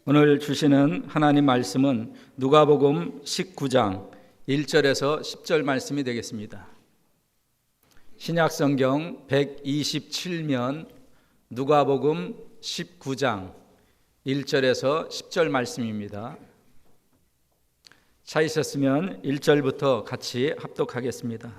오늘 주시는 하나님 말씀은 누가복음 19장 1절에서 10절 말씀이 되겠습니다. 신약성경 127면 누가복음 19장 1절에서 10절 말씀입니다. 찾으셨으면 1절부터 같이 합독하겠습니다.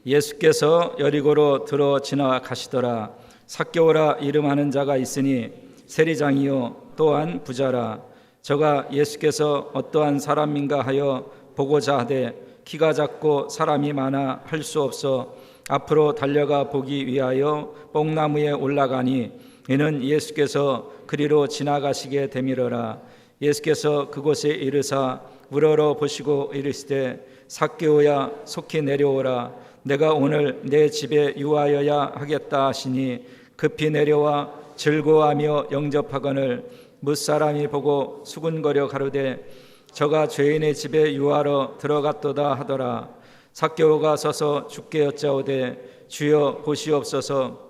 예수께서 여리고로 들어 지나가시더라. 삭개오라 이름하는 자가 있으니 세리장이요 또한 부자라. 저가 예수께서 어떠한 사람인가 하여 보고자 하되 키가 작고 사람이 많아 할 수 없어 앞으로 달려가 보기 위하여 뽕나무에 올라가니 이는 예수께서 그리로 지나가시게 되밀어라. 예수께서 그곳에 이르사 우러러 보시고 이르시되 삭개오야 속히 내려오라. 내가 오늘 내 집에 유하여야 하겠다 하시니 급히 내려와 즐거워하며 영접하거늘 뭇사람이 보고 수군거려 가로되 저가 죄인의 집에 유하러 들어갔도다 하더라. 삭개오가 서서 주께 여짜오되 주여 보시옵소서.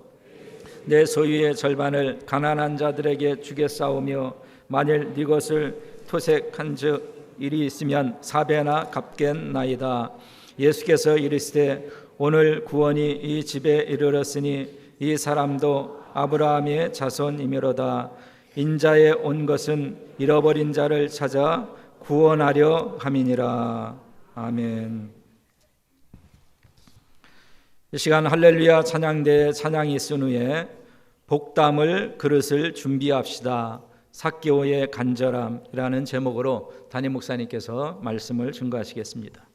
내 소유의 절반을 가난한 자들에게 주겠사오며 만일 네 것을 토색한즉 일이 있으면 4배나 갚겠나이다. 예수께서 이르시되 오늘 구원이 이 집에 이르렀으니 이 사람도 아브라함의 자손이미로다. 인자에 온 것은 잃어버린 자를 찾아 구원하려 함이니라. 아멘. 이 시간 할렐루야 찬양대에 찬양이 있은 후에 복담을 그릇을 준비합시다. 삭개오의 간절함이라는 제목으로 담임 목사님께서 말씀을 증거하시겠습니다.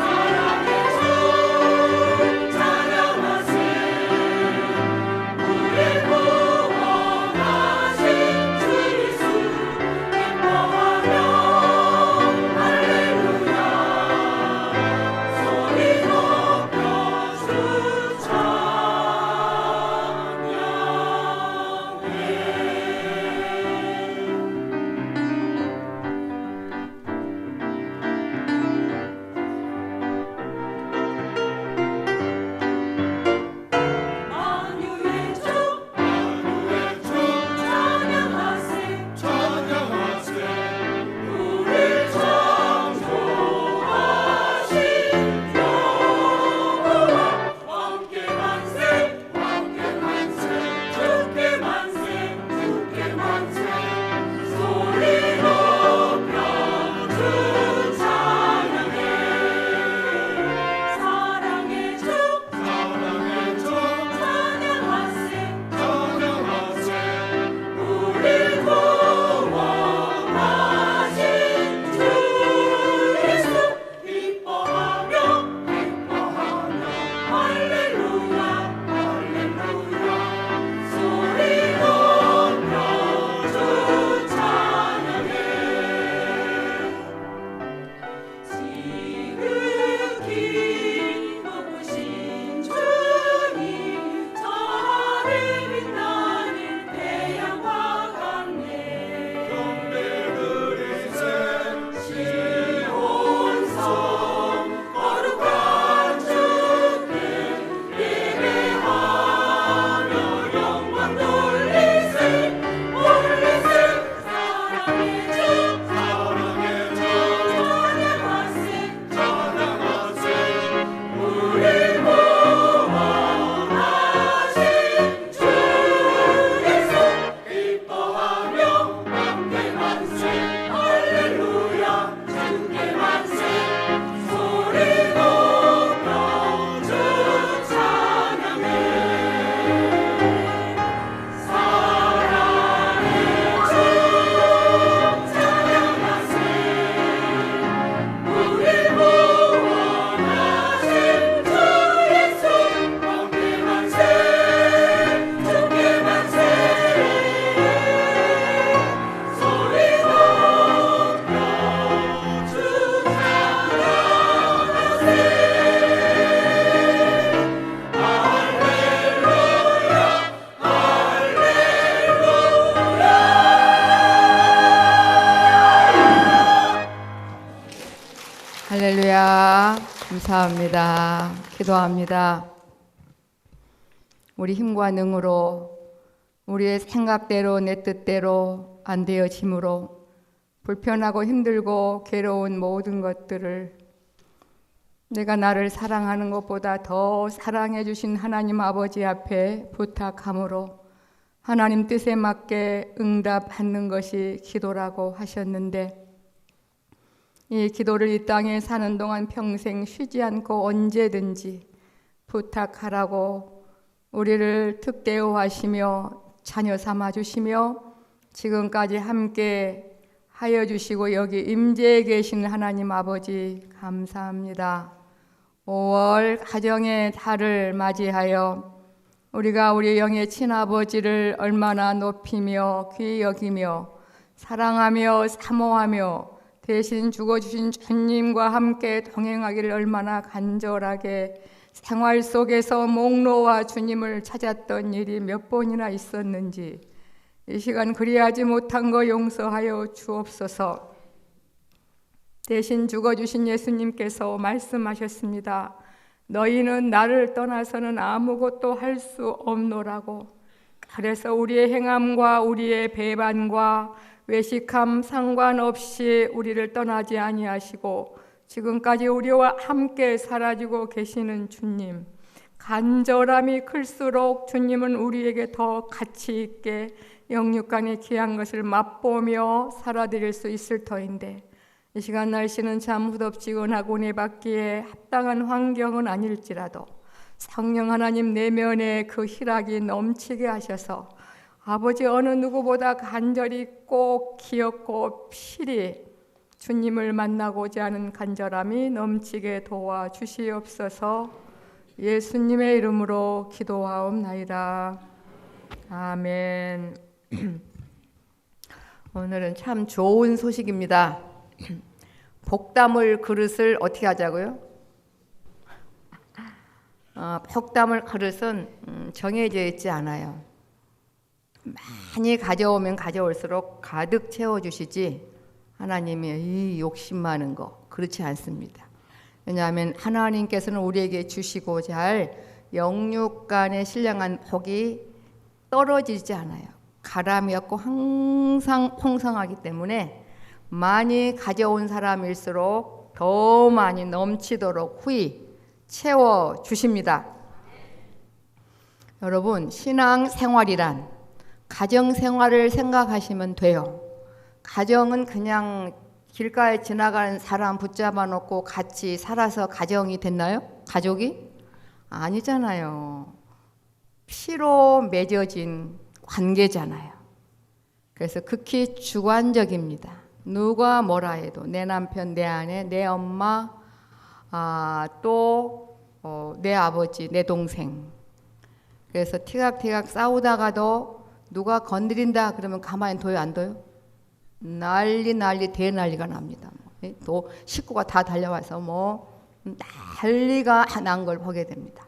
사랑의 감사합니다. 기도합니다. 우리 힘과 능으로 우리의 생각대로 내 뜻대로 안 되어짐으로 불편하고 힘들고 괴로운 모든 것들을 내가 나를 사랑하는 것보다 더 사랑해 주신 하나님 아버지 앞에 부탁함으로 하나님 뜻에 맞게 응답하는 것이 기도라고 하셨는데, 이 기도를 이 땅에 사는 동안 평생 쉬지 않고 언제든지 부탁하라고 우리를 특대호하시며 자녀 삼아 주시며 지금까지 함께 하여 주시고 여기 임재해 계신 하나님 아버지 감사합니다. 5월 가정의 달을 맞이하여 우리가 우리 영의 친아버지를 얼마나 높이며 귀히 여기며 사랑하며 사모하며 대신 죽어주신 주님과 함께 동행하기를 얼마나 간절하게 생활 속에서 목놓아 주님을 찾았던 일이 몇 번이나 있었는지 이 시간 그리하지 못한 거 용서하여 주옵소서. 대신 죽어주신 예수님께서 말씀하셨습니다. 너희는 나를 떠나서는 아무것도 할 수 없노라고. 그래서 우리의 행함과 우리의 배반과 외식함 상관없이 우리를 떠나지 아니하시고 지금까지 우리와 함께 살아주고 계시는 주님, 간절함이 클수록 주님은 우리에게 더 가치 있게 영육간의 귀한 것을 맛보며 살아드릴 수 있을 터인데, 이 시간 날씨는 참 후덥지근하고 내받기에 합당한 환경은 아닐지라도 성령 하나님 내면에 그 희락이 넘치게 하셔서 아버지 어느 누구보다 간절히 꼭 기었고 필히 주님을 만나고자 하는 간절함이 넘치게 도와주시옵소서. 예수님의 이름으로 기도하옵나이다. 아멘. 오늘은 참 좋은 소식입니다. 복 담을 그릇을 어떻게 하자고요? 복 담을 그릇은 정해져 있지 않아요. 많이 가져오면 가져올수록 가득 채워주시지 하나님이 이 욕심 많은 거 그렇지 않습니다. 왜냐하면 하나님께서는 우리에게 주시고자 할 영육간의 신령한 복이 떨어지지 않아요. 가람이 없고 항상 풍성하기 때문에 많이 가져온 사람일수록 더 많이 넘치도록 후히 채워주십니다. 여러분, 신앙생활이란 가정생활을 생각하시면 돼요. 가정은 그냥 길가에 지나가는 사람 붙잡아 놓고 같이 살아서 가정이 됐나요? 가족이? 아니잖아요. 피로 맺어진 관계잖아요. 그래서 극히 주관적입니다. 누가 뭐라 해도 내 남편, 내 아내, 내 엄마, 또 내 아버지, 내 동생. 그래서 티각티각 싸우다가도 누가 건드린다 그러면 가만히 둬요, 안 둬요? 난리 대난리가 납니다. 또 식구가 다 달려와서 난리가 난 걸 보게 됩니다.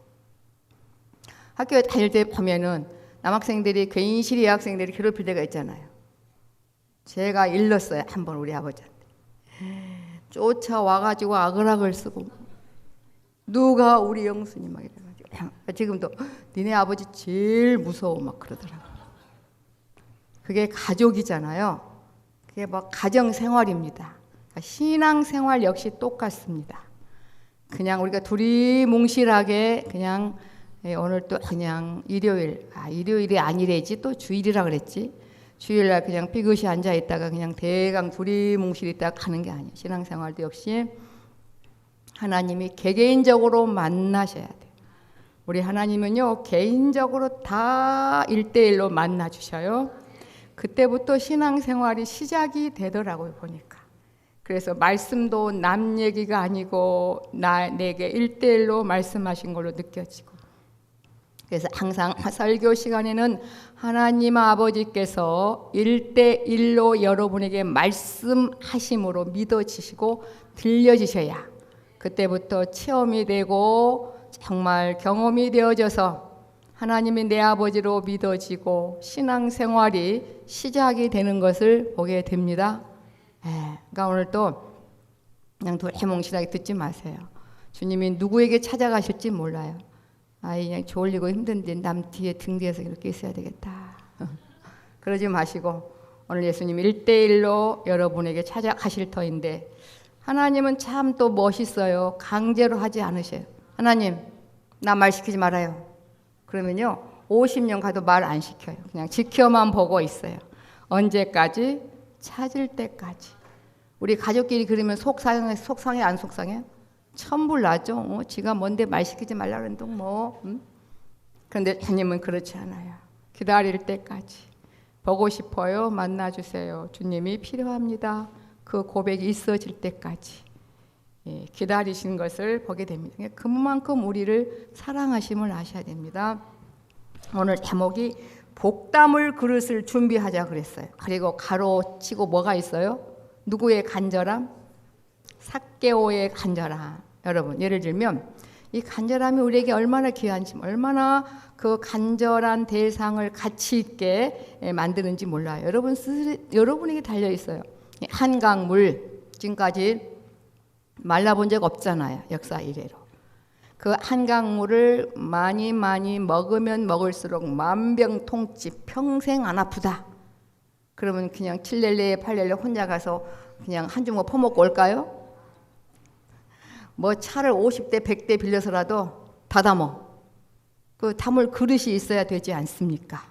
학교에 다닐 때 보면은 남학생들이 괜시리 여학생들이 괴롭힐 때가 있잖아요. 제가 일렀어요, 한번 우리 아버지한테. 쫓아와가지고 아글아글 쓰고 누가 우리 영순이 막 이래가지고 지금도 니네 아버지 제일 무서워 막 그러더라고요. 그게 가족이잖아요. 그게 가정생활입니다. 신앙생활 역시 똑같습니다. 그냥 우리가 두리뭉실하게 그냥 오늘 또 그냥 일요일이 아니래지 또 주일이라 그랬지. 주일날 그냥 삐끗이 앉아 있다가 그냥 대강 두리뭉실 있다가 가는 게 아니에요. 신앙생활도 역시 하나님이 개개인적으로 만나셔야 돼요. 우리 하나님은요 개인적으로 다 1대1로 만나 주셔요. 그때부터 신앙생활이 시작이 되더라고요, 보니까. 그래서 말씀도 남 얘기가 아니고 내게 1대1로 말씀하신 걸로 느껴지고, 그래서 항상 설교 시간에는 하나님 아버지께서 1대1로 여러분에게 말씀하심으로 믿어지시고 들려지셔야 그때부터 체험이 되고 정말 경험이 되어져서 하나님이 내 아버지로 믿어지고 신앙생활이 시작이 되는 것을 보게 됩니다. 그러니까 오늘 또 그냥 도리뭉실하게 듣지 마세요. 주님이 누구에게 찾아가실지 몰라요. 그냥 졸리고 힘든데 남 뒤에 등 뒤에서 이렇게 있어야 되겠다. 그러지 마시고 오늘 예수님 1대1로 여러분에게 찾아가실 터인데 하나님은 참 또 멋있어요. 강제로 하지 않으셔요. 하나님 나 말 시키지 말아요. 그러면요 50년 가도 말 안 시켜요. 그냥 지켜만 보고 있어요. 언제까지? 찾을 때까지. 우리 가족끼리 그러면 속상해 안 속상해? 천불 나죠. 지가 뭔데 말 시키지 말라 그랬는데 뭐. 그런데 주님은 그렇지 않아요. 기다릴 때까지. 보고 싶어요. 만나주세요. 주님이 필요합니다. 그 고백이 있어질 때까지 기다리신 것을 보게 됩니다. 그만큼 우리를 사랑하심을 아셔야 됩니다. 오늘 제목이 복담을 그릇을 준비하자 그랬어요. 그리고 가로치고 뭐가 있어요? 누구의 간절함? 삭개오의 간절함. 여러분 예를 들면 이 간절함이 우리에게 얼마나 귀한지 얼마나 그 간절한 대상을 가치 있게 만드는지 몰라요. 여러분에게 달려 있어요. 한강물 지금까지 말라본 적 없잖아요. 역사 이래로. 그 한강물을 많이 먹으면 먹을수록 만병통치 평생 안 아프다. 그러면 그냥 7렐레 8렐레 혼자 가서 그냥 한 주먹 퍼먹고 올까요? 뭐 차를 50대 100대 빌려서라도 다 담어. 그 담을 그릇이 있어야 되지 않습니까?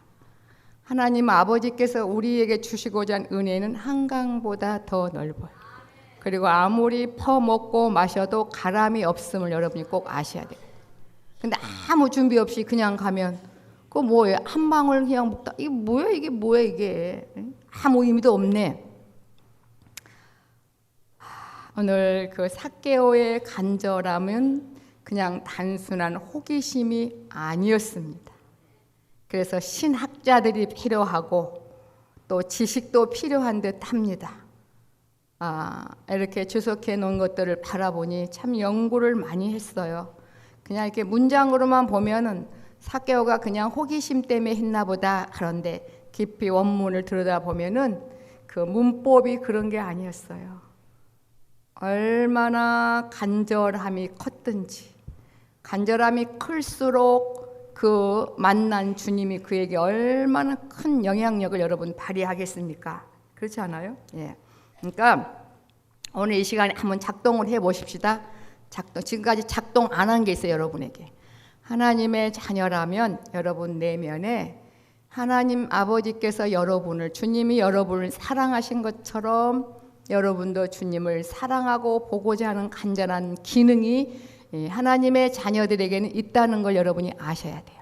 하나님 아버지께서 우리에게 주시고자 한 은혜는 한강보다 더 넓어요. 그리고 아무리 퍼먹고 마셔도 가람이 없음을 여러분이 꼭 아셔야 돼요. 근데 아무 준비 없이 그냥 가면 그거 뭐예요? 한 방울 그냥 먹다 이게 뭐야 이게 아무 의미도 없네. 오늘 그 삭개오의 간절함은 그냥 단순한 호기심이 아니었습니다. 그래서 신학자들이 필요하고 또 지식도 필요한 듯 합니다. 이렇게 주석해 놓은 것들을 바라보니 참 연구를 많이 했어요. 그냥 이렇게 문장으로만 보면은 삭개오가 그냥 호기심 때문에 했나 보다. 그런데 깊이 원문을 들여다보면은 그 문법이 그런 게 아니었어요. 얼마나 간절함이 컸든지 간절함이 클수록 그 만난 주님이 그에게 얼마나 큰 영향력을 여러분 발휘하겠습니까? 그렇지 않아요? 예. 그러니까 오늘 이 시간에 한번 작동을 해보십시다. 지금까지 작동 안 한 게 있어요. 여러분에게. 하나님의 자녀라면 여러분 내면에 하나님 아버지께서 주님이 여러분을 사랑하신 것처럼 여러분도 주님을 사랑하고 보고자 하는 간절한 기능이 하나님의 자녀들에게는 있다는 걸 여러분이 아셔야 돼요.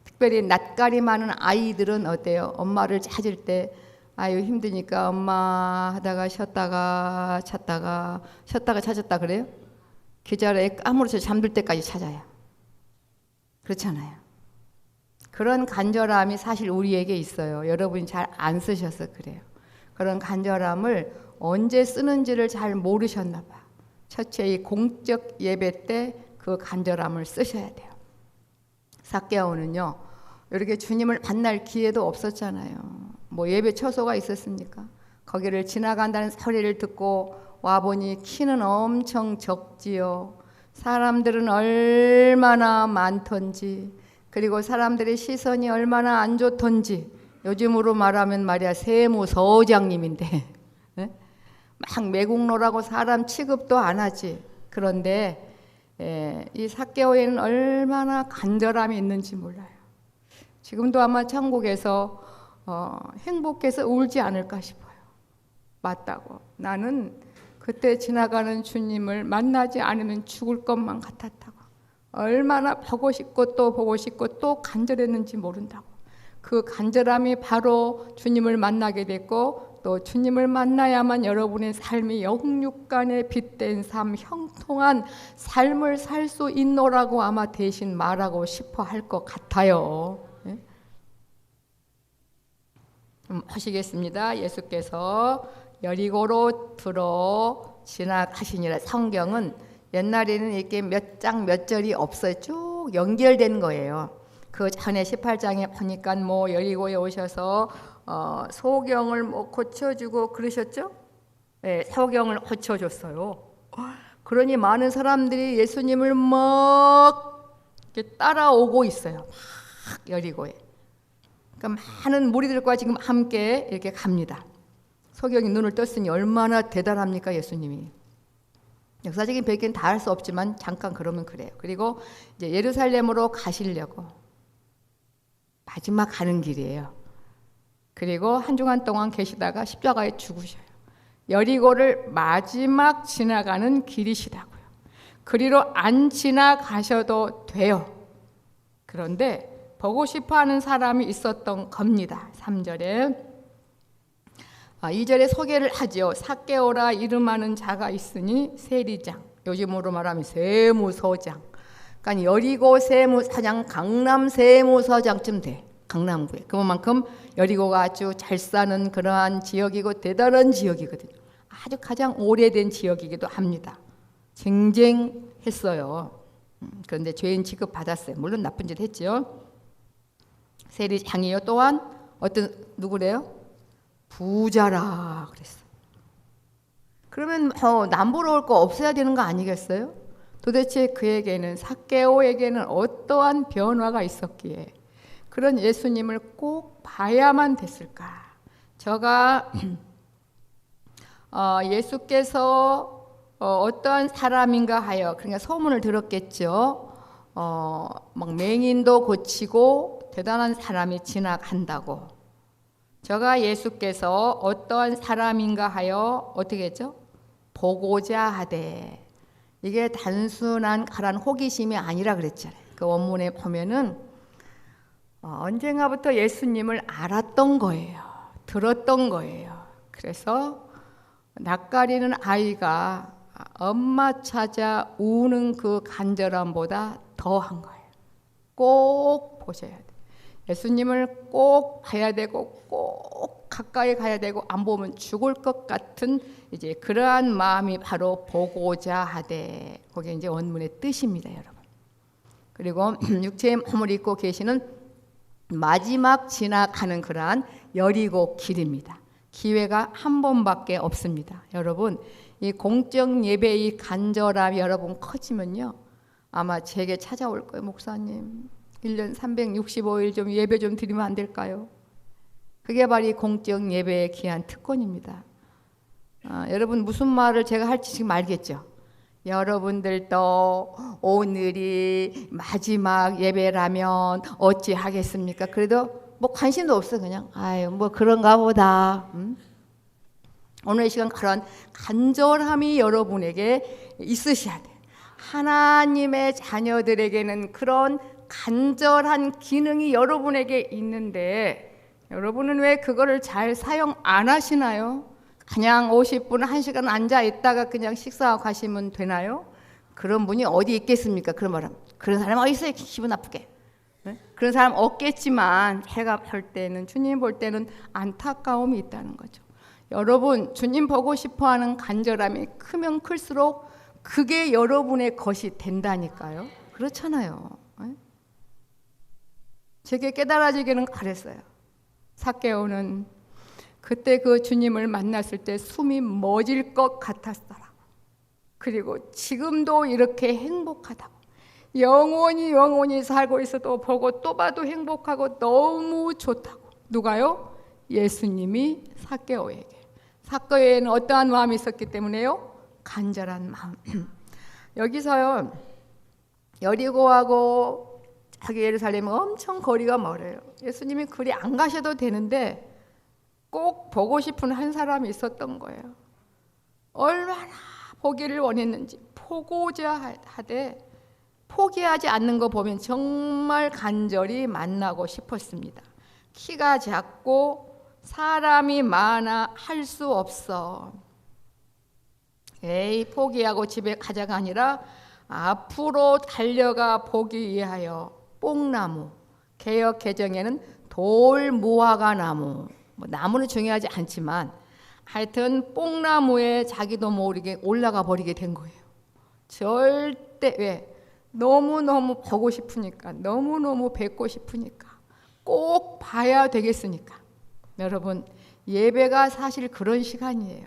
특별히 낯가리 많은 아이들은 어때요? 엄마를 찾을 때 아유 힘드니까 엄마 하다가 쉬었다가 찾다가 찾았다 그래요? 계절에 까무러쳐 잠들 때까지 찾아요. 그렇잖아요. 그런 간절함이 사실 우리에게 있어요. 여러분이 잘 안 쓰셔서 그래요. 그런 간절함을 언제 쓰는지를 잘 모르셨나 봐. 첫째 이 공적 예배 때 그 간절함을 쓰셔야 돼요. 삭개오는요. 이렇게 주님을 만날 기회도 없었잖아요. 뭐 예배 처소가 있었습니까? 거기를 지나간다는 소리를 듣고 와보니 키는 엄청 적지요. 사람들은 얼마나 많던지 그리고 사람들의 시선이 얼마나 안 좋던지 요즘으로 말하면 말이야 세무서장님인데 막 매국노라고 사람 취급도 안 하지. 그런데 이 삭개오에는 얼마나 간절함이 있는지 몰라요. 지금도 아마 천국에서 행복해서 울지 않을까 싶어요. 맞다고. 나는 그때 지나가는 주님을 만나지 않으면 죽을 것만 같았다고. 얼마나 보고 싶고 또 보고 싶고 또 간절했는지 모른다고. 그 간절함이 바로 주님을 만나게 됐고 또 주님을 만나야만 여러분의 삶이 영육간에 빛된 삶, 형통한 삶을 살 수 있노라고 아마 대신 말하고 싶어 할 것 같아요. 하시겠습니다. 예수께서 여리고로 들어 지나가시니라. 성경은 옛날에는 이렇게 몇 장 몇 절이 없어요. 쭉 연결된 거예요. 그 전에 18장에 보니까 뭐 여리고에 오셔서 소경을 뭐 고쳐주고 그러셨죠? 네, 소경을 고쳐줬어요. 그러니 많은 사람들이 예수님을 막 이렇게 따라오고 있어요. 막 여리고에. 그러니까 많은 무리들과 지금 함께 이렇게 갑니다. 소경이 눈을 떴으니 얼마나 대단합니까, 예수님이. 역사적인 배경은 다 할 수 없지만 잠깐 그러면 그래요. 그리고 이제 예루살렘으로 가시려고 마지막 가는 길이에요. 그리고 한 주간 동안 계시다가 십자가에 죽으셔요. 여리고를 마지막 지나가는 길이시다고요. 그리로 안 지나가셔도 돼요. 그런데 보고 싶어하는 사람이 있었던 겁니다. 3절에 2절에 소개를 하지요. 삭개오라 이름하는 자가 있으니 세리장, 요즘으로 말하면 세무서장. 그러니까 여리고 세무서장, 강남 세무서장쯤 돼. 강남구에. 그만큼 여리고가 아주 잘 사는 그러한 지역이고 대단한 지역이거든요. 아주 가장 오래된 지역이기도 합니다. 쟁쟁했어요. 그런데 죄인 취급 받았어요. 물론 나쁜 짓 했죠. 세리장이요. 또한 어떤 누구래요? 부자라 그랬어요. 그러면 남보러 올 거 없어야 되는 거 아니겠어요? 도대체 그에게는 삭개오에게는 어떠한 변화가 있었기에 그런 예수님을 꼭 봐야만 됐을까? 제가 예수께서 어떠한 사람인가 하여 그러니까 소문을 들었겠죠. 막 맹인도 고치고 대단한 사람이 지나간다고. 제가 예수께서 어떠한 사람인가 하여 어떻게 했죠? 보고자 하되. 이게 단순한 가란 호기심이 아니라 그랬잖아요. 그 원문에 보면은 언젠가부터 예수님을 알았던 거예요. 들었던 거예요. 그래서 낯가리는 아이가 엄마 찾아 우는 그 간절함보다 더한 거예요. 꼭 보셔야 돼요. 예수님을 꼭 봐야 되고 꼭 가까이 가야 되고 안 보면 죽을 것 같은 이제 그러한 마음이 바로 보고자 하되. 그게 이제 원문의 뜻입니다, 여러분. 그리고 육체의 몸을 입고 계시는 마지막 지나가는 그러한 여리고 길입니다. 기회가 한 번밖에 없습니다. 여러분, 이 공적 예배의 간절함이 여러분 커지면요, 아마 제게 찾아올 거예요. 목사님, 1년 365일 좀 예배 좀 드리면 안 될까요? 그게 바로 이 공적 예배의 귀한 특권입니다. 여러분 무슨 말을 제가 할지 지금 알겠죠? 여러분들도 오늘이 마지막 예배라면 어찌 하겠습니까? 그래도 뭐 관심도 없어. 그냥 아유 뭐 그런가 보다. 오늘 이 시간 그런 간절함이 여러분에게 있으셔야 돼요. 하나님의 자녀들에게는 그런 간절한 기능이 여러분에게 있는데 여러분은 왜 그거를 잘 사용 안 하시나요? 그냥 50분, 1시간 앉아 있다가 그냥 식사하고 가시면 되나요? 그런 분이 어디 있겠습니까? 그런 사람 어디 있어요? 기분 나쁘게. 네? 그런 사람 없겠지만 제가 볼 때는 주님 볼 때는 안타까움이 있다는 거죠. 여러분 주님 보고 싶어하는 간절함이 크면 클수록 그게 여러분의 것이 된다니까요. 그렇잖아요. 네? 제게 깨달아지기는 그랬어요. 삭개오는 그때 그 주님을 만났을 때 숨이 멎을 것 같았더라고. 그리고 지금도 이렇게 행복하다고. 영원히 살고 있어도 보고 또 봐도 행복하고 너무 좋다고. 누가요? 예수님이 삭개오에게. 삭개오에는 어떠한 마음이 있었기 때문에요? 간절한 마음. 여기서요, 여리고하고 자기 예루살렘은 엄청 거리가 멀어요. 예수님이 그리 안 가셔도 되는데 꼭 보고 싶은 한 사람이 있었던 거예요. 얼마나 보기를 원했는지 보고자 하되 포기하지 않는 거 보면 정말 간절히 만나고 싶었습니다. 키가 작고 사람이 많아 할 수 없어. 에이 포기하고 집에 가자가 아니라 앞으로 달려가 보기 위하여 뽕나무, 개역 개정에는 돌무화과 나무, 뭐 나무는 중요하지 않지만 하여튼 뽕나무에 자기도 모르게 올라가 버리게 된 거예요. 절대 왜? 너무너무 보고 싶으니까, 너무너무 뵙고 싶으니까, 꼭 봐야 되겠으니까. 여러분 예배가 사실 그런 시간이에요.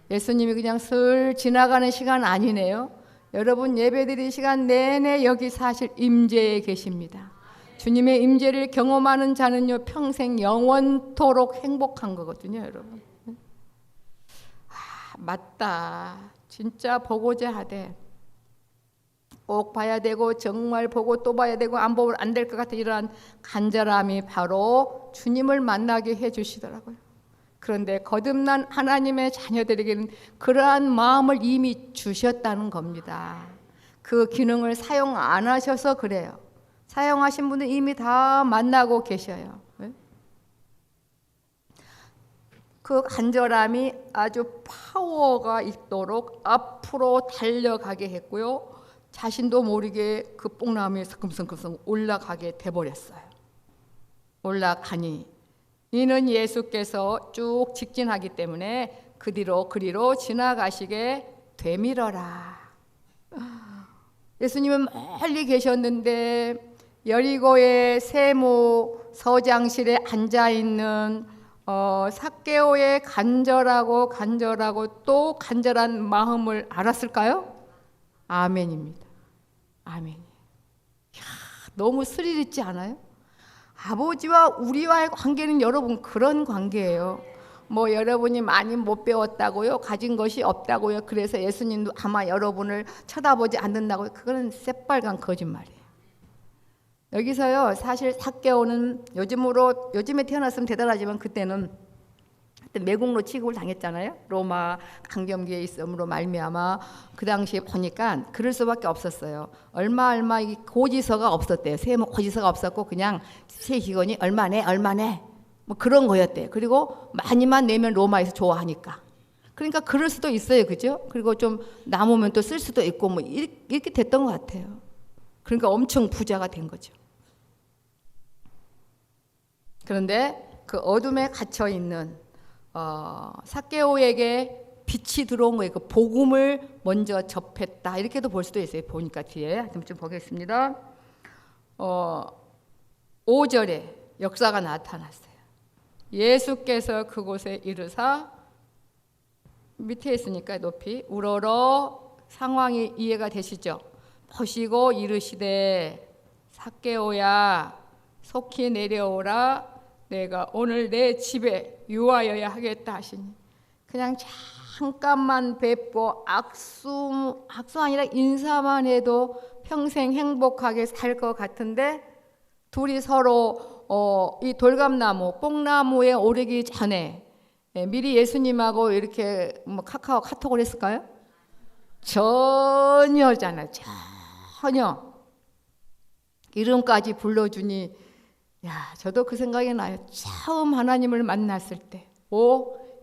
예수님이 그냥 슬 지나가는 시간 아니네요. 여러분 예배드린 시간 내내 여기 사실 임재에 계십니다. 주님의 임재를 경험하는 자는요 평생 영원토록 행복한 거거든요, 여러분. 맞다. 진짜 보고자 하되 꼭 봐야 되고 정말 보고 또 봐야 되고 안 보면 안 될 것 같은 이러한 간절함이 바로 주님을 만나게 해주시더라고요. 그런데 거듭난 하나님의 자녀들에게는 그러한 마음을 이미 주셨다는 겁니다. 그 기능을 사용 안 하셔서 그래요. 사용하신 분은 이미 다 만나고 계셔요. 그 간절함이 아주 파워가 있도록 앞으로 달려가게 했고요. 자신도 모르게 그 뽕나무에 성큼성큼 올라가게 돼버렸어요. 올라가니 이는 예수께서 쭉 직진하기 때문에 그리로 지나가시게 되밀어라. 예수님은 멀리 계셨는데 여리고의 세무 서장실에 앉아있는 삭개오의 간절하고 또 간절한 마음을 알았을까요? 아멘입니다. 아멘. 너무 스릴 있지 않아요? 아버지와 우리와의 관계는 여러분 그런 관계예요. 뭐 여러분이 많이 못 배웠다고요? 가진 것이 없다고요? 그래서 예수님도 아마 여러분을 쳐다보지 않는다고요? 그거는 새빨간 거짓말이에요. 여기서요 사실 삭개오는 요즘에 태어났으면 대단하지만 그때는 매국노 취급을 당했잖아요. 로마 강점기에 있음으로 말미암아 그 당시에 보니까 그럴 수밖에 없었어요. 얼마 이 고지서가 없었대요. 세무 고지서가 없었고 그냥 세기권이 얼마네 뭐 그런 거였대요. 그리고 많이만 내면 로마에서 좋아하니까. 그러니까 그럴 수도 있어요, 그죠? 그리고 좀 남으면 또 쓸 수도 있고 뭐 이렇게 됐던 것 같아요. 그러니까 엄청 부자가 된 거죠. 그런데 그 어둠에 갇혀 있는 삭개오에게 빛이 들어온 거예요. 그 복음을 먼저 접했다. 이렇게도 볼 수도 있어요. 보니까 뒤에 좀 보겠습니다. 5절에 역사가 나타났어요. 예수께서 그곳에 이르사 밑에 있으니까 높이 우러러 상황이 이해가 되시죠? 보시고 이르시되 삭개오야 속히 내려오라 내가 오늘 내 집에 유하여야 하겠다 하시니 그냥 잠깐만 뵙고 악수 아니라 인사만 해도 평생 행복하게 살 것 같은데 둘이 서로 이 돌감나무 뽕나무에 오르기 전에 미리 예수님하고 이렇게 뭐 카톡을 했을까요? 전혀잖아요. 전혀. 이름까지 불러주니 저도 그 생각이 나요. 처음 하나님을 만났을 때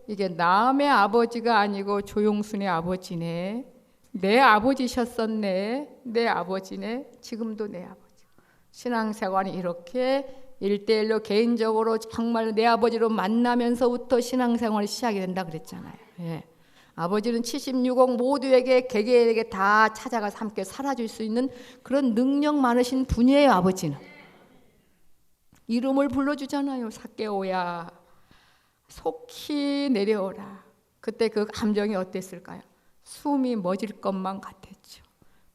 이게 남의 아버지가 아니고 조용순의 아버지네. 내 아버지셨었네. 내 아버지네. 지금도 내 아버지. 신앙생활이 이렇게 1대1로 개인적으로 정말 내 아버지로 만나면서부터 신앙생활이 시작이 된다 그랬잖아요. 예. 아버지는 76억 모두에게 개개인에게 다 찾아가서 함께 살아줄 수 있는 그런 능력 많으신 분이에요. 아버지는. 이름을 불러주잖아요. 삭개오야 속히 내려오라. 그때 그 감정이 어땠을까요? 숨이 멎을 것만 같았죠.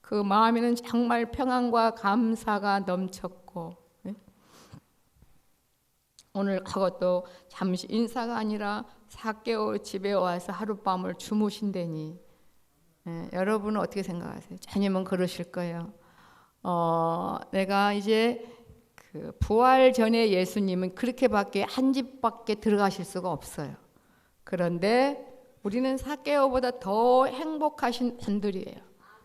그 마음에는 정말 평안과 감사가 넘쳤고 오늘 그것도 잠시 인사가 아니라 삭개오 집에 와서 하룻밤을 주무신다니 여러분은 어떻게 생각하세요? 자님은 그러실 거예요. 내가 이제 그 부활 전에 예수님은 그렇게밖에 한 집밖에 들어가실 수가 없어요. 그런데 우리는 삭개오보다 더 행복하신 분들이에요.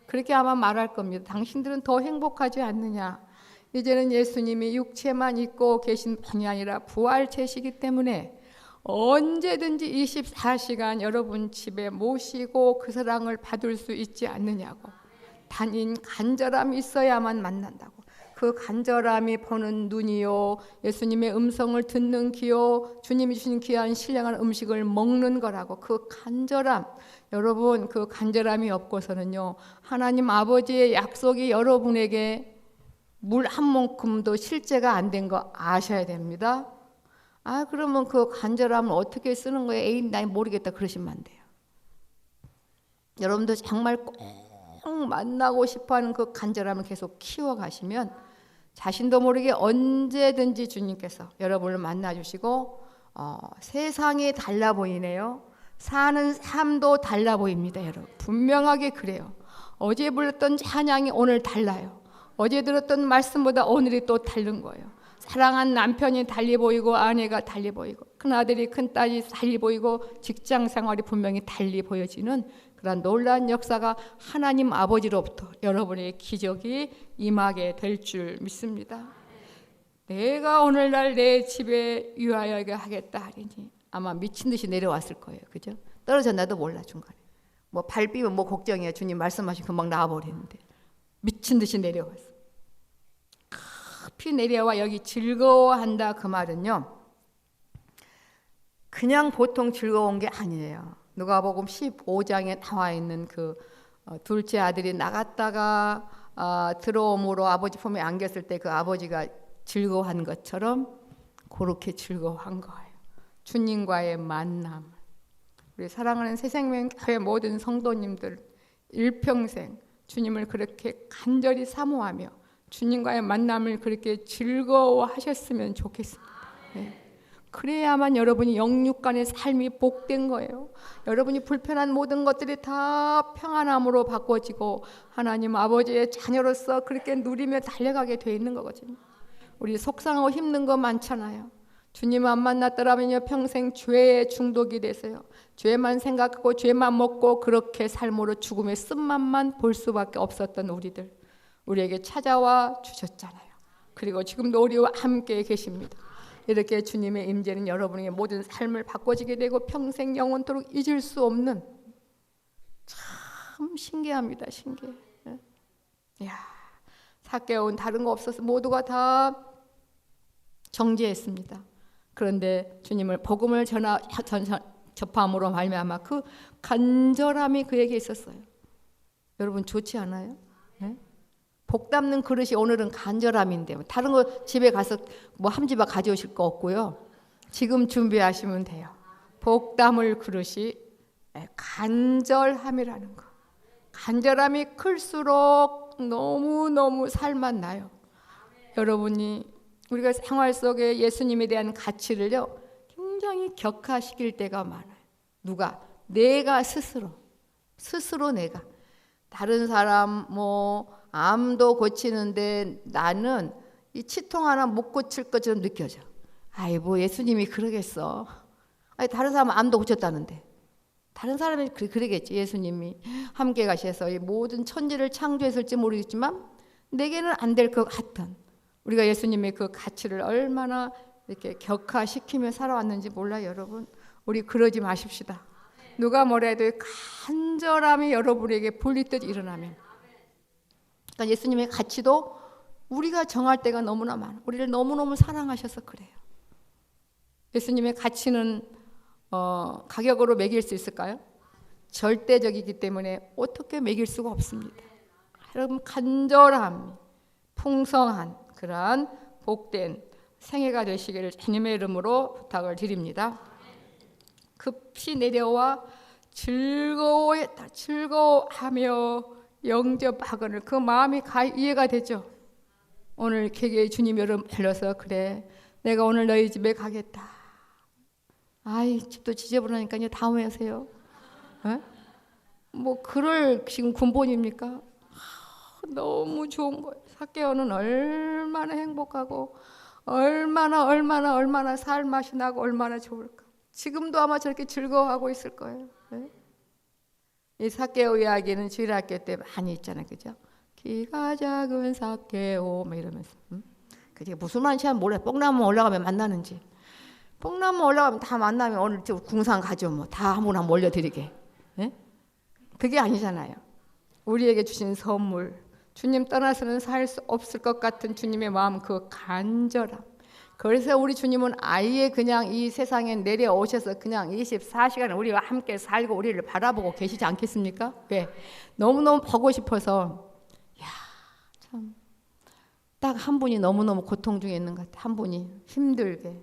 그렇게 아마 말할 겁니다. 당신들은 더 행복하지 않느냐? 이제는 예수님이 육체만 입고 계신 분이 아니라 부활체시기 때문에 언제든지 24시간 여러분 집에 모시고 그 사랑을 받을 수 있지 않느냐고. 단인 간절함이 있어야만 만난다고. 그 간절함이 보는 눈이요 예수님의 음성을 듣는 귀요 주님이 주신 귀한 신령한 음식을 먹는 거라고. 그 간절함 여러분 그 간절함이 없고서는요 하나님 아버지의 약속이 여러분에게 물 한 모금도 실제가 안 된 거 아셔야 됩니다. 그러면 그 간절함을 어떻게 쓰는 거예요? 에이 나 모르겠다 그러시면 안 돼요. 여러분도 정말 꼭 만나고 싶어하는 그 간절함을 계속 키워가시면 자신도 모르게 언제든지 주님께서 여러분을 만나주시고 세상이 달라 보이네요. 사는 삶도 달라 보입니다. 여러분 분명하게 그래요. 어제 불렀던 찬양이 오늘 달라요. 어제 들었던 말씀보다 오늘이 또 다른 거예요. 사랑한 남편이 달리 보이고 아내가 달리 보이고 큰아들이 큰딸이 달리 보이고 직장 생활이 분명히 달리 보여지는 그런 놀라운 역사가 하나님 아버지로부터 여러분의 기적이 임하게 될 줄 믿습니다. 내가 오늘날 내 집에 유하여게 하겠다 하리니 아마 미친 듯이 내려왔을 거예요. 그죠? 떨어졌나도 몰라 중간에. 뭐 발 삐면 뭐 걱정이야. 주님 말씀하시면 금방 나와버리는데 미친 듯이 내려왔어. 급히 내려와 여기 즐거워한다 그 말은요. 그냥 보통 즐거운 게 아니에요. 누가복음 15장에 나와 있는 그 둘째 아들이 나갔다가 들어옴으로 아버지 품에 안겼을 때 그 아버지가 즐거워한 것처럼 그렇게 즐거워한 거예요. 주님과의 만남. 우리 사랑하는 새생명교회 모든 성도님들 일평생 주님을 그렇게 간절히 사모하며 주님과의 만남을 그렇게 즐거워하셨으면 좋겠습니다. 네. 그래야만 여러분이 영육간의 삶이 복된 거예요. 여러분이 불편한 모든 것들이 다 평안함으로 바꿔지고 하나님 아버지의 자녀로서 그렇게 누리며 달려가게 돼 있는 거거든요. 우리 속상하고 힘든 거 많잖아요. 주님 안 만났더라면요 평생 죄에 중독이 되세요. 죄만 생각하고 죄만 먹고 그렇게 삶으로 죽음의 쓴맛만 볼 수밖에 없었던 우리들 우리에게 찾아와 주셨잖아요. 그리고 지금도 우리와 함께 계십니다. 이렇게 주님의 임재는 여러분의 모든 삶을 바꿔지게 되고 평생 영원토록 잊을 수 없는 참 신기합니다. 신기해. 야, 삭개오는 다른 거 없어서 모두가 다 정죄했습니다. 그런데 주님을 복음을 접함으로 말미암아 그 간절함이 그에게 있었어요. 여러분 좋지 않아요? 네? 복 담는 그릇이 오늘은 간절함인데 다른 거 집에 가서 뭐 함지바 가져오실 거 없고요. 지금 준비하시면 돼요. 복 담을 그릇이 간절함이라는 거. 간절함이 클수록 너무너무 살만 나요. 여러분이 우리가 생활 속에 예수님에 대한 가치를요 굉장히 격화시킬 때가 많아요. 누가? 내가 스스로 내가. 다른 사람 뭐 암도 고치는데 나는 이 치통 하나 못 고칠 것처럼 느껴져. 아이 뭐 예수님이 그러겠어. 아니 다른 사람은 암도 고쳤다는데. 다른 사람이 그러겠지. 예수님이 함께 가셔서 이 모든 천지를 창조했을지 모르겠지만 내게는 안 될 것 같은 우리가 예수님의 그 가치를 얼마나 이렇게 격화시키며 살아왔는지 몰라요. 여러분 우리 그러지 마십시다. 누가 뭐라 해도 간절함이 여러분에게 불리듯 일어나면 그러니까 예수님의 가치도 우리가 정할 때가 너무나 많아. 우리를 너무너무 사랑하셔서 그래요. 예수님의 가치는 가격으로 매길 수 있을까요? 절대적이기 때문에 어떻게 매길 수가 없습니다. 여러분 간절함, 풍성한 그러한 복된 생애가 되시기를 주님의 이름으로 부탁을 드립니다. 급히 내려와 즐거워하며 영접하거늘 그 마음이 이해가 되죠. 오늘 개개의 주님 여러분 불러서 그래 내가 오늘 너희 집에 가겠다. 아이 집도 지저분하니까요 다음에 하세요. 뭐 그럴 지금 군본입니까? 너무 좋은 거예요. 삭개오는 얼마나 행복하고 얼마나 살맛이 나고 얼마나 좋을까. 지금도 아마 저렇게 즐거워하고 있을 거예요. 네? 이 삭개오 이야기는 주일학교 때 많이 있잖아요. 그죠? 키가 작은 삭개오 막 이러면서 그게 무슨 말인지 몰라요. 뽕나무 올라가면 만나는지. 뽕나무 올라가면 다 만나면 오늘 궁상 가죠. 뭐 다 아무나 몰려드리게. 네? 그게 아니잖아요. 우리에게 주신 선물 주님 떠나서는 살 수 없을 것 같은 주님의 마음 그 간절함. 그래서 우리 주님은 아예 그냥 이 세상에 내려오셔서 그냥 24시간 우리와 함께 살고 우리를 바라보고 계시지 않겠습니까? 왜? 너무너무 보고 싶어서 참 딱 한 분이 너무너무 고통 중에 있는 것 같아. 한 분이 힘들게.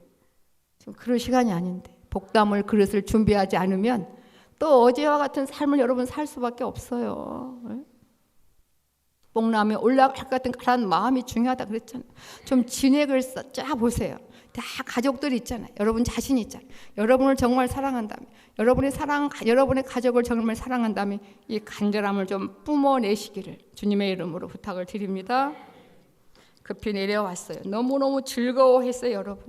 지금 그럴 시간이 아닌데 복담을 그릇을 준비하지 않으면 또 어제와 같은 삶을 여러분 살 수밖에 없어요. 뽕나무에 올라갈 것 같은 그런 마음이 중요하다 그랬잖아요. 좀 진액을 짜 보세요. 다 가족들이 있잖아요. 여러분 자신이 있잖아요. 여러분을 정말 사랑한다면, 여러분의 가족을 정말 사랑한다면 이 간절함을 좀 뿜어내시기를 주님의 이름으로 부탁을 드립니다. 급히 내려왔어요. 너무너무 즐거워했어요, 여러분.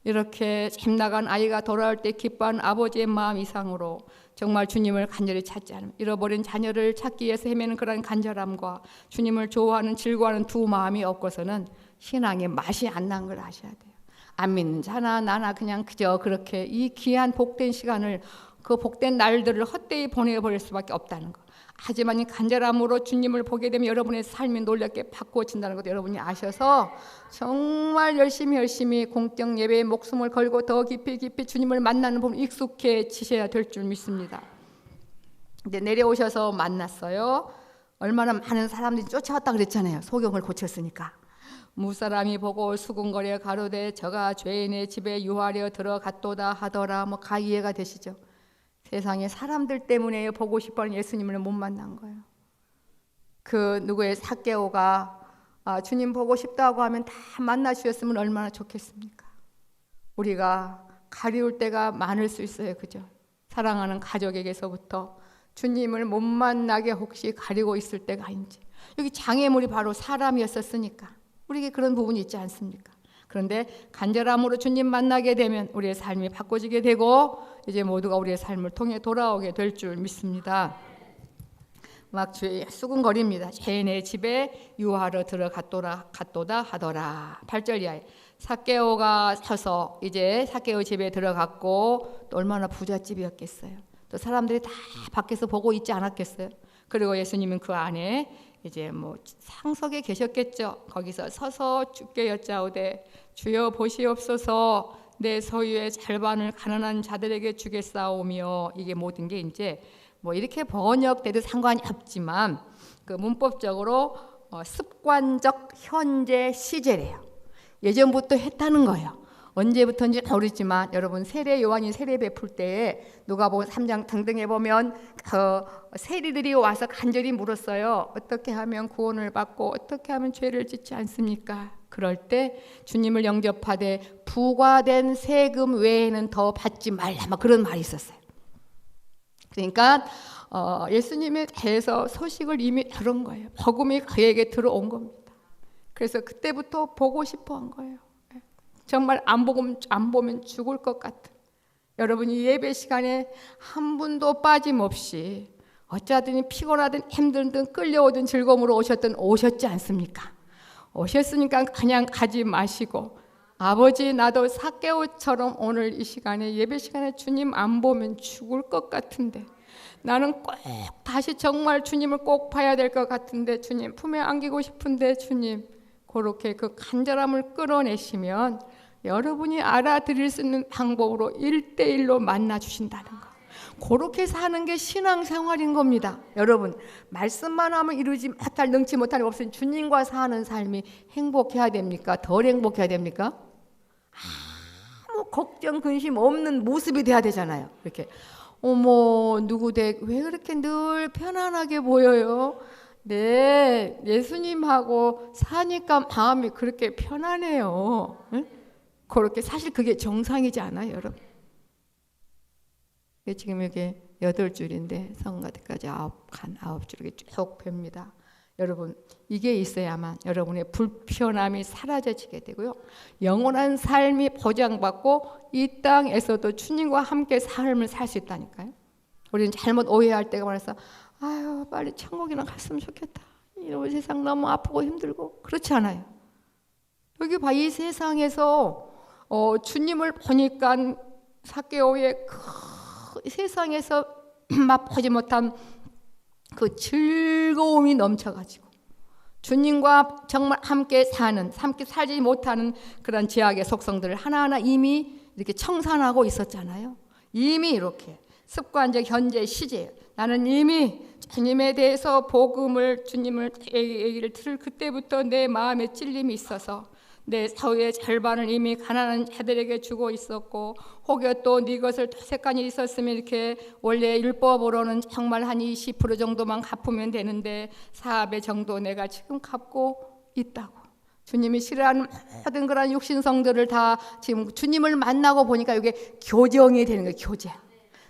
이렇게 집 나간 아이가 돌아올 때 기뻐하는 아버지의 마음 이상으로 정말 주님을 간절히 찾지 않으면 잃어버린 자녀를 찾기 위해서 헤매는 그런 간절함과 주님을 좋아하는 즐거워하는 두 마음이 없고서는 신앙의 맛이 안 난 걸 아셔야 돼요. 안 믿는 자나 나나 그냥 그저 그렇게 이 귀한 복된 시간을, 그 복된 날들을 헛되이 보내버릴 수밖에 없다는 거. 하지만 이 간절함으로 주님을 보게 되면 여러분의 삶이 놀랍게 바꾸어진다는 것도 여러분이 아셔서 정말 열심히 공적 예배에 목숨을 걸고 더 깊이 주님을 만나는 부분 익숙해지셔야 될 줄 믿습니다. 이제 내려오셔서 만났어요. 얼마나 많은 사람들이 쫓아왔다 그랬잖아요. 소경을 고쳤으니까. 무사람이 보고 수군거려 가로되 저가 죄인의 집에 유하려 들어갔도다 하더라. 가 이해가 되시죠? 세상에 사람들 때문에 보고 싶어하는 예수님을 못 만난 거예요. 그 누구의 삭개오가 주님 보고 싶다고 하면 다 만나 주셨으면 얼마나 좋겠습니까? 우리가 가리울 때가 많을 수 있어요. 그죠? 사랑하는 가족에게서부터 주님을 못 만나게 혹시 가리고 있을 때가 아닌지. 여기 장애물이 바로 사람이었었으니까 우리에게 그런 부분이 있지 않습니까? 그런데 간절함으로 주님 만나게 되면 우리의 삶이 바꿔지게 되고 이제 모두가 우리의 삶을 통해 돌아오게 될 줄 믿습니다. 막 수군거립니다. 죄인의 집에 유하러 들어갔도다 하더라. 8절 이하에 삭개오가 서서 이제 삭개오 집에 들어갔고 또 얼마나 부잣집이었겠어요. 또 사람들이 다 밖에서 보고 있지 않았겠어요. 그리고 예수님은 그 안에 이제 상석에 계셨겠죠. 거기서 서서 주께 여짜오되 주여 보시옵소서 내 소유의 절반을 가난한 자들에게 주겠사오며, 이게 모든 게 이제 이렇게 번역돼도 상관이 없지만 그 문법적으로 습관적 현재 시제래요. 예전부터 했다는 거예요. 언제부터인지 모르지만 여러분 세례 요한이 세례 베풀 때에 누가복음 3장 등등에 보면 그 세리들이 와서 간절히 물었어요. 어떻게 하면 구원을 받고 어떻게 하면 죄를 짓지 않습니까? 그럴 때 주님을 영접하되 부과된 세금 외에는 더 받지 말라, 그런 말이 있었어요. 그러니까 예수님에 대해서 소식을 이미 들은 거예요. 복음이 그에게 들어온 겁니다. 그래서 그때부터 보고 싶어 한 거예요. 정말 안 보면 죽을 것 같은, 여러분이 예배 시간에 한 분도 빠짐없이 어쩌든 피곤하든 힘들든 끌려오든 즐거움으로 오셨지 않습니까? 오셨으니까 그냥 가지 마시고 아버지 나도 삭개오처럼 오늘 이 시간에 예배 시간에 주님 안 보면 죽을 것 같은데, 나는 꼭 다시 정말 주님을 꼭 봐야 될 것 같은데, 주님 품에 안기고 싶은데 주님, 그렇게 그 간절함을 끌어내시면 여러분이 알아들을 수 있는 방법으로 1대1로 만나 주신다는 거. 그렇게 사는 게 신앙생활인 겁니다. 여러분, 말씀만 하면 이루지 못할, 능치 못할 없으니 주님과 사는 삶이 행복해야 됩니까? 덜 행복해야 됩니까? 아무 걱정 근심 없는 모습이 돼야 되잖아요. 이렇게 어머 누구 왜 그렇게 늘 편안하게 보여요? 네, 예수님하고 사니까 마음이 그렇게 편안해요. 응? 그렇게 사실 그게 정상이지 않아요, 여러분? 지금 여기 8줄인데 성가대까지 9줄 이렇게 쭉 봅니다. 여러분, 이게 있어야만 여러분의 불편함이 사라져지게 되고요, 영원한 삶이 보장받고 이 땅에서도 주님과 함께 삶을 살 수 있다니까요. 우리는 잘못 오해할 때가 많아서 아유 빨리 천국이나 갔으면 좋겠다, 이런 세상 너무 아프고 힘들고, 그렇지 않아요. 여기 봐, 이 세상에서 주님을 보니까 삭개오의 세상에서 맛보지 못한 그 즐거움이 넘쳐가지고 주님과 정말 함께 살지 못하는 그런 죄악의 속성들을 하나하나 이미 이렇게 청산하고 있었잖아요. 이미 이렇게 습관적 현재 시제예요. 나는 이미 주님에 대해서 복음을, 주님을 얘기를 들을 그때부터 내 마음에 찔림이 있어서 내 사후의 절반을 이미 가난한 자들에게 주고 있었고, 혹여 또 네 것을 토색간이 있었으면 이렇게 원래 율법으로는 정말 한 20% 정도만 갚으면 되는데 4배 정도 내가 지금 갚고 있다고. 주님이 싫어하는 모든 그런 육신성들을 다 지금 주님을 만나고 보니까 이게 교정이 되는 거예요. 교정.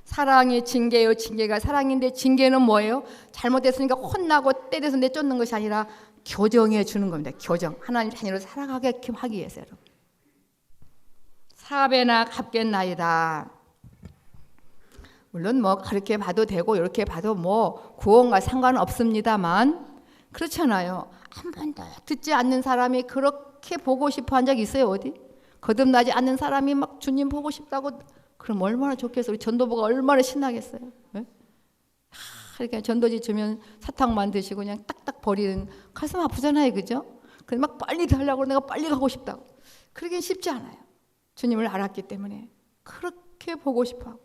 사랑이 징계요, 징계가 사랑인데 징계는 뭐예요? 잘못했으니까 혼나고 때려서 내쫓는 것이 아니라 교정해 주는 겁니다. 교정. 하나님 자녀를 살아가게끔 하기 위해서. 4배나 갚겠나이다. 물론 뭐 그렇게 봐도 되고 이렇게 봐도 뭐 구원과 상관은 없습니다만, 그렇잖아요. 한 번도 듣지 않는 사람이 그렇게 보고 싶어 한 적 있어요? 어디? 거듭나지 않는 사람이 막 주님 보고 싶다고, 그럼 얼마나 좋겠어요. 우리 전도부가 얼마나 신나겠어요. 네? 이렇게 전도지 주면 사탕만 드시고 그냥 딱딱 버리는, 가슴 아프잖아요. 그죠? 그래서 막 빨리 달라고, 내가 빨리 가고 싶다고. 그러긴 쉽지 않아요. 주님을 알았기 때문에 그렇게 보고 싶어.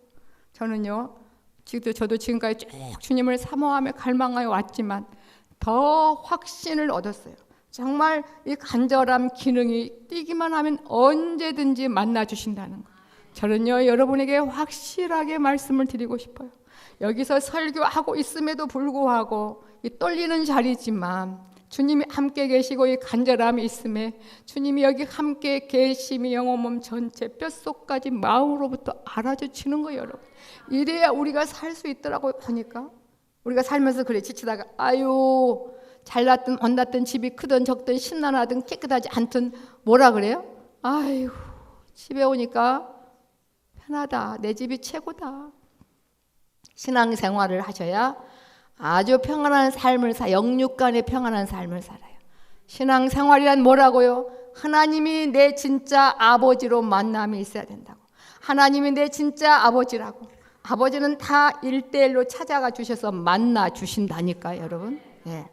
저는요, 저도 지금까지 쭉 주님을 사모하며 갈망하여 왔지만 더 확신을 얻었어요. 정말 이 간절함 기능이 뛰기만 하면 언제든지 만나 주신다는 거. 저는요, 여러분에게 확실하게 말씀을 드리고 싶어요. 여기서 설교하고 있음에도 불구하고 이 떨리는 자리지만 주님이 함께 계시고 이 간절함이 있음에 주님이 여기 함께 계심이 영혼 몸 전체 뼛속까지 마음으로부터 알아주시는 거예요, 여러분. 이래야 우리가 살 수 있더라고요. 보니까 우리가 살면서 그래, 지치다가 아유, 잘났든 못났든 집이 크든 적든 신나나든 깨끗하지 않든 뭐라 그래요? 아유, 집에 오니까 편하다, 내 집이 최고다. 신앙생활을 하셔야 아주 평안한 삶을 영육간의 평안한 삶을 살아요. 신앙생활이란 뭐라고요? 하나님이 내 진짜 아버지로 만남이 있어야 된다고. 하나님이 내 진짜 아버지라고. 아버지는 다 1대1로 찾아가 주셔서 만나 주신다니까요, 여러분. 예.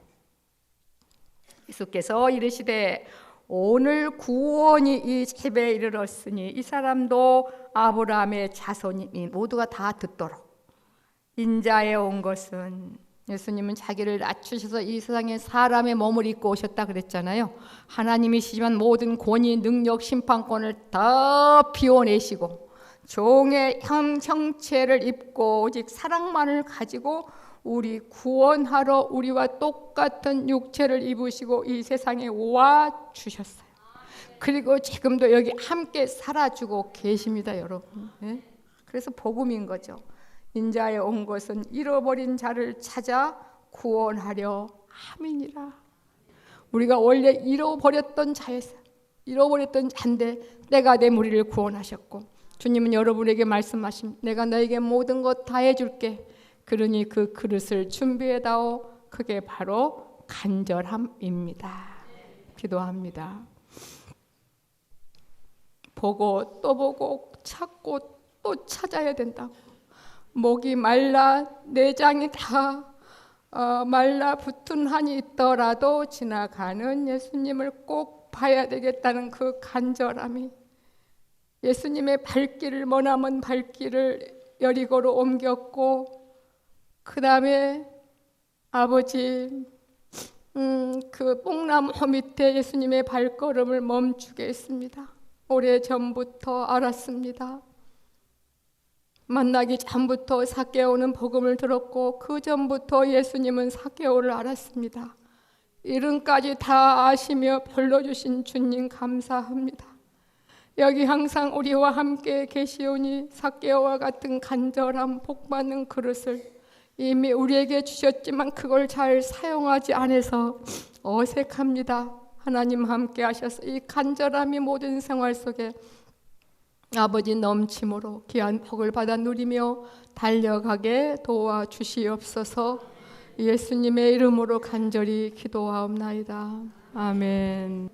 예수께서 이르시되 오늘 구원이 이 집에 이르렀으니 이 사람도 아브라함의 자손이니 모두가 다 듣도록. 인자에 온 것은, 예수님은 자기를 낮추셔서 이 세상에 사람의 몸을 입고 오셨다 그랬잖아요. 하나님이시지만 모든 권위, 능력, 심판권을 다 비워내시고 종의 형체를 입고 오직 사랑만을 가지고 우리 구원하러 우리와 똑같은 육체를 입으시고 이 세상에 와 주셨어요. 그리고 지금도 여기 함께 살아주고 계십니다, 여러분. 네? 그래서 복음인 거죠. 인자에 온 것은 잃어버린 자를 찾아 구원하려 함이니라. 우리가 원래 잃어버렸던 자에서, 잃어버렸던 자인데 내가 내 무리를 구원하셨고, 주님은 여러분에게 말씀하신, 내가 너에게 모든 것 다 해줄게. 그러니 그 그릇을 준비해다오. 그게 바로 간절함입니다. 기도합니다. 보고 또 보고 찾고 또 찾아야 된다고. 목이 말라 내장이 다 말라붙은 한이 있더라도 지나가는 예수님을 꼭 봐야 되겠다는 그 간절함이, 예수님의 발길을 머나먼 발길을 여리고로 옮겼고, 그 다음에 아버지 그 뽕나무 밑에 예수님의 발걸음을 멈추게 했습니다. 오래전부터 알았습니다. 만나기 전부터 삭개오는 복음을 들었고 그 전부터 예수님은 삭개오를 알았습니다. 이름까지 다 아시며 불러주신 주님 감사합니다. 여기 항상 우리와 함께 계시오니 삭개오와 같은 간절한 복받는 그릇을 이미 우리에게 주셨지만 그걸 잘 사용하지 않아서 어색합니다. 하나님 함께 하셔서 이 간절함이 모든 생활 속에 아버지 넘침으로 귀한 복을 받아 누리며 달려가게 도와주시옵소서. 예수님의 이름으로 간절히 기도하옵나이다. 아멘.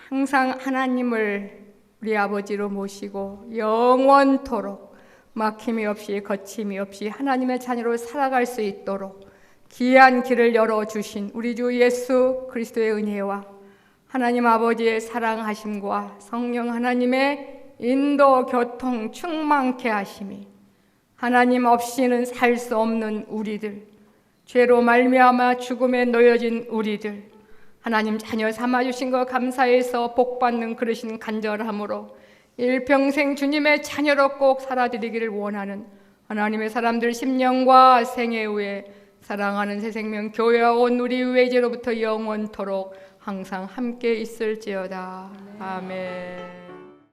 항상 하나님을 우리 아버지로 모시고 영원토록 막힘이 없이 거침이 없이 하나님의 자녀로 살아갈 수 있도록 귀한 길을 열어주신 우리 주 예수 그리스도의 은혜와 하나님 아버지의 사랑하심과 성령 하나님의 인도 교통 충만케 하심이, 하나님 없이는 살 수 없는 우리들, 죄로 말미암아 죽음에 놓여진 우리들, 하나님 자녀 삼아주신 것 감사해서 복받는 그러신 간절함으로 일평생 주님의 자녀로 꼭 살아드리기를 원하는 하나님의 사람들 심령과 생애 후에 사랑하는 새생명 교회와 온 우리 외제로부터 영원토록 항상 함께 있을지어다. 아멘.